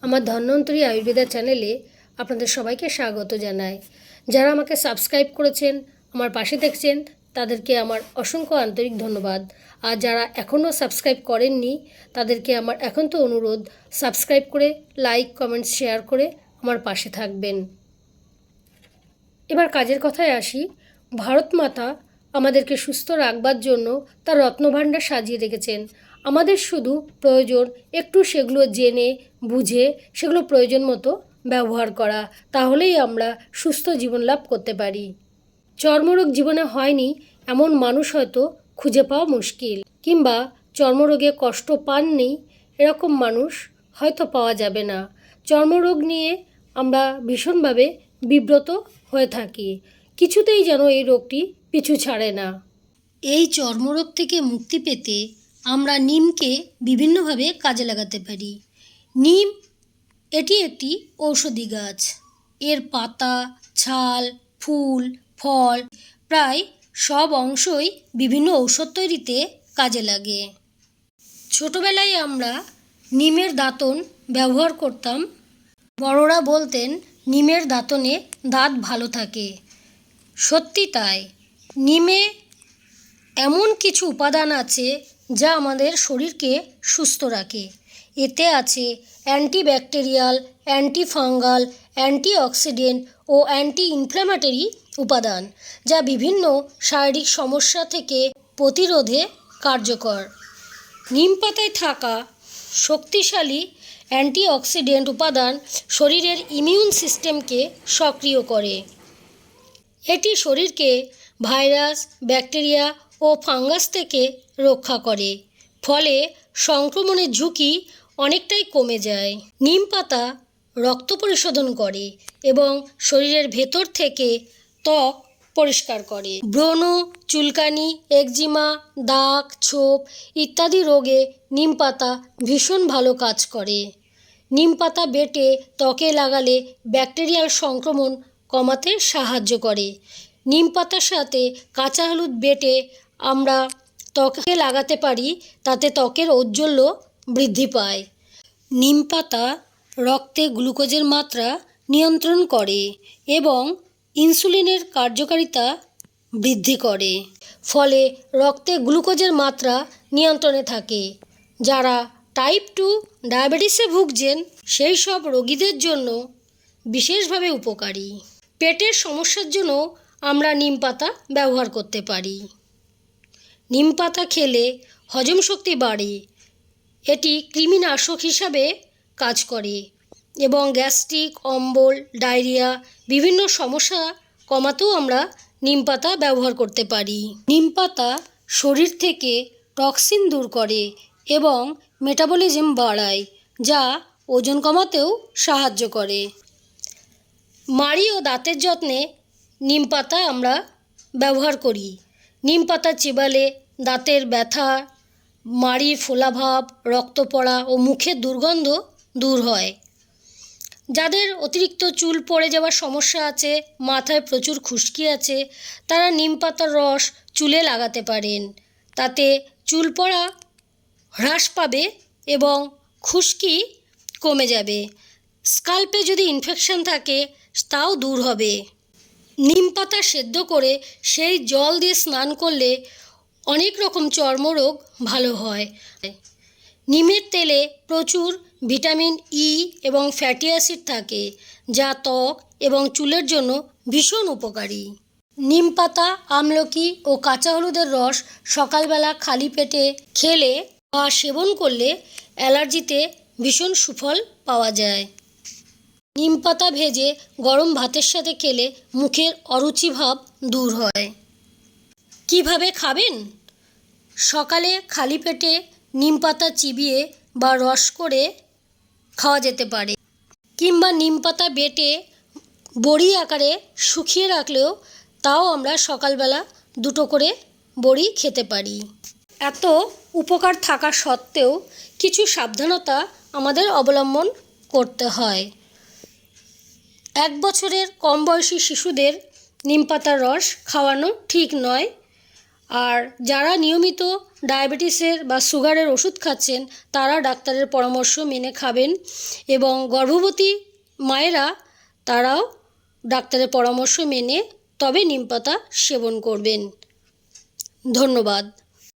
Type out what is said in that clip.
আমার ধন্বন্তরী আয়ুর্বেদা চ্যানেলে আপনাদের সবাইকে স্বাগত জানাই। যারা আমাকে সাবস্ক্রাইব করেছেন, আমার পাশে দেখছেন, তাদেরকে আমার অসংখ্য আন্তরিক ধন্যবাদ। আর যারা এখনও সাবস্ক্রাইব করেননি, তাদেরকে আমার এখন তো অনুরোধ, সাবস্ক্রাইব করে লাইক, কমেন্টস, শেয়ার করে আমার পাশে থাকবেন। এবার কাজের কথায় আসি। ভারত মাতা আমাদেরকে সুস্থ রাখবার জন্য তার রত্নভাণ্ডার সাজিয়ে রেখেছেন। আমাদের শুধু প্রয়োজন একটু সেগুলো জেনে বুঝে সেগুলো প্রয়োজন মতো ব্যবহার করা, তাহলেই আমরা সুস্থ জীবন লাভ করতে পারি। চর্মরোগ জীবনে হয়নি এমন মানুষ হয়তো খুঁজে পাওয়া মুশকিল, কিংবা চর্মরোগে কষ্ট পাননি এরকম মানুষ হয়তো পাওয়া যাবে না। চর্মরোগ নিয়ে আমরা ভীষণভাবে বিব্রত হয়ে থাকি, কিছুতেই যেন এই রোগটি পিছু ছাড়ে না। এই চর্মরোগ থেকে মুক্তি পেতে আমরা নিমকে বিভিন্নভাবে কাজে লাগাতে পারি। নিম এটি একটি ঔষধি গাছ। এর পাতা, ছাল, ফুল, ফল প্রায় সব অংশই বিভিন্ন ঔষধ তৈরিতে কাজে লাগে। ছোটবেলায় আমরা নিমের দাঁতন ব্যবহার করতাম। বড়রা বলতেন নিমের দাঁতনে দাঁত ভালো থাকে। সত্যি তাই। নিমে এমন কিছু উপাদান আছে যা আমাদের শরীরকে সুস্থ রাখে। এতে আছে অ্যান্টিব্যাকটেরিয়াল, অ্যান্টিফাঙ্গাল, অ্যান্টিঅক্সিডেন্ট ও অ্যান্টি ইনফ্ল্যামেটরি উপাদান, যা বিভিন্ন শারীরিক সমস্যা থেকে প্রতিরোধে কার্যকর। নিম পাতায় থাকা শক্তিশালী অ্যান্টিঅক্সিডেন্ট উপাদান শরীরের ইমিউন সিস্টেমকে সক্রিয় করে। এটি শরীরকে ভাইরাস, ব্যাকটেরিয়া ও ফাঙ্গাস থেকে রক্ষা করে, ফলে সংক্রমণের ঝুঁকি অনেকটাই কমে যায়। নিম পাতা রক্ত পরিশোধন করে এবং শরীরের ভেতর থেকে ত্বক পরিষ্কার করে। ব্রণ, চুলকানি, একজিমা, দাগ, ছোপ ইত্যাদি রোগে নিম পাতা ভীষণ ভালো কাজ করে। নিম পাতা বেটে ত্বকে লাগালে ব্যাকটেরিয়াল সংক্রমণ কমাতে সাহায্য করে। নিম পাতার সাথে কাঁচা হলুদ বেটে আমরা ত্বকে লাগাতে পারি, তাতে ত্বকের ঔজ্জ্বল্য বৃদ্ধি পায়। নিম পাতা রক্তে গ্লুকোজের মাত্রা নিয়ন্ত্রণ করে এবং ইনসুলিনের কার্যকারিতা বৃদ্ধি করে, ফলে রক্তে গ্লুকোজের মাত্রা নিয়ন্ত্রণে থাকে। যারা টাইপ 2 ডায়াবেটিসে ভুগছেন সেই সব রোগীদের জন্য বিশেষভাবে উপকারী। পেটের সমস্যার জন্য আমরা নিম পাতা ব্যবহার করতে পারি। নিম পাতা খেলে হজম শক্তি বাড়ে। এটি কৃমিনাশক হিসাবে কাজ করে এবং গ্যাস্ট্রিক, অম্বল, ডায়রিয়া বিভিন্ন সমস্যা কমাতেও আমরা নিম পাতা ব্যবহার করতে পারি। নিম পাতা শরীর থেকে টক্সিন দূর করে এবং মেটাবলিজম বাড়ায়, যা ওজন কমাতেও সাহায্য করে। মাড়ি ও দাঁতের যত্নে নিম পাতা আমরা ব্যবহার করি। নিম পাতা চিবালে দাঁতের ব্যথা, মাড়ির ফোলাভাব, রক্ত পড়া ও মুখের দুর্গন্ধ দূর হয়। যাদের অতিরিক্ত চুল পড়ে যাওয়ার সমস্যা আছে, মাথায় প্রচুর খুশকি আছে, তারা নিম পাতার রস চুলে লাগাতে পারেন। তাতে চুল পড়া হ্রাস পাবে এবং খুশকি কমে যাবে। স্কাল্পে যদি ইনফেকশন থাকে তাও দূর হবে। নিম পাতা সেদ্ধ করে সেই জল দিয়ে স্নান করলে অনেক রকম চর্মরোগ ভালো হয়। নিমের তেলে প্রচুর ভিটামিন ই এবং ফ্যাটি অ্যাসিড থাকে, যা ত্বক এবং চুলের জন্য ভীষণ উপকারী। নিম পাতা, আমলকি ও কাঁচা হলুদের রস সকালবেলা খালি পেটে খেলে বা সেবন করলে অ্যালার্জিতে ভীষণ সুফল পাওয়া যায়। নিম পাতা ভেজে গরম ভাতের সাথে খেলে মুখের অরুচি ভাব দূর হয়। কিভাবে খাবেন? সকালে খালি পেটে নিম পাতা চিবিয়ে বা রস করে খাওয়া যেতে পারে, কিংবা নিম পাতা বেটে বড়ি আকারে শুকিয়ে রাখলেও তাও আমরা সকালবেলা 2টো করে বড়ি খেতে পারি। এত উপকার থাকা সত্ত্বেও কিছু সাবধানতা আমাদের অবলম্বন করতে হয়। 1 বছরের কম বয়সী শিশুদের নিম পাতার রস খাওয়ানো ঠিক নয়। আর যারা নিয়মিত ডায়াবেটিসের বা সুগারের ওষুধ খাচ্ছেন তারা ডাক্তারের পরামর্শ মেনে খাবেন, এবং গর্ভবতী মায়েরা তারাও ডাক্তারের পরামর্শ মেনে তবে নিমপাতা সেবন করবেন। ধন্যবাদ।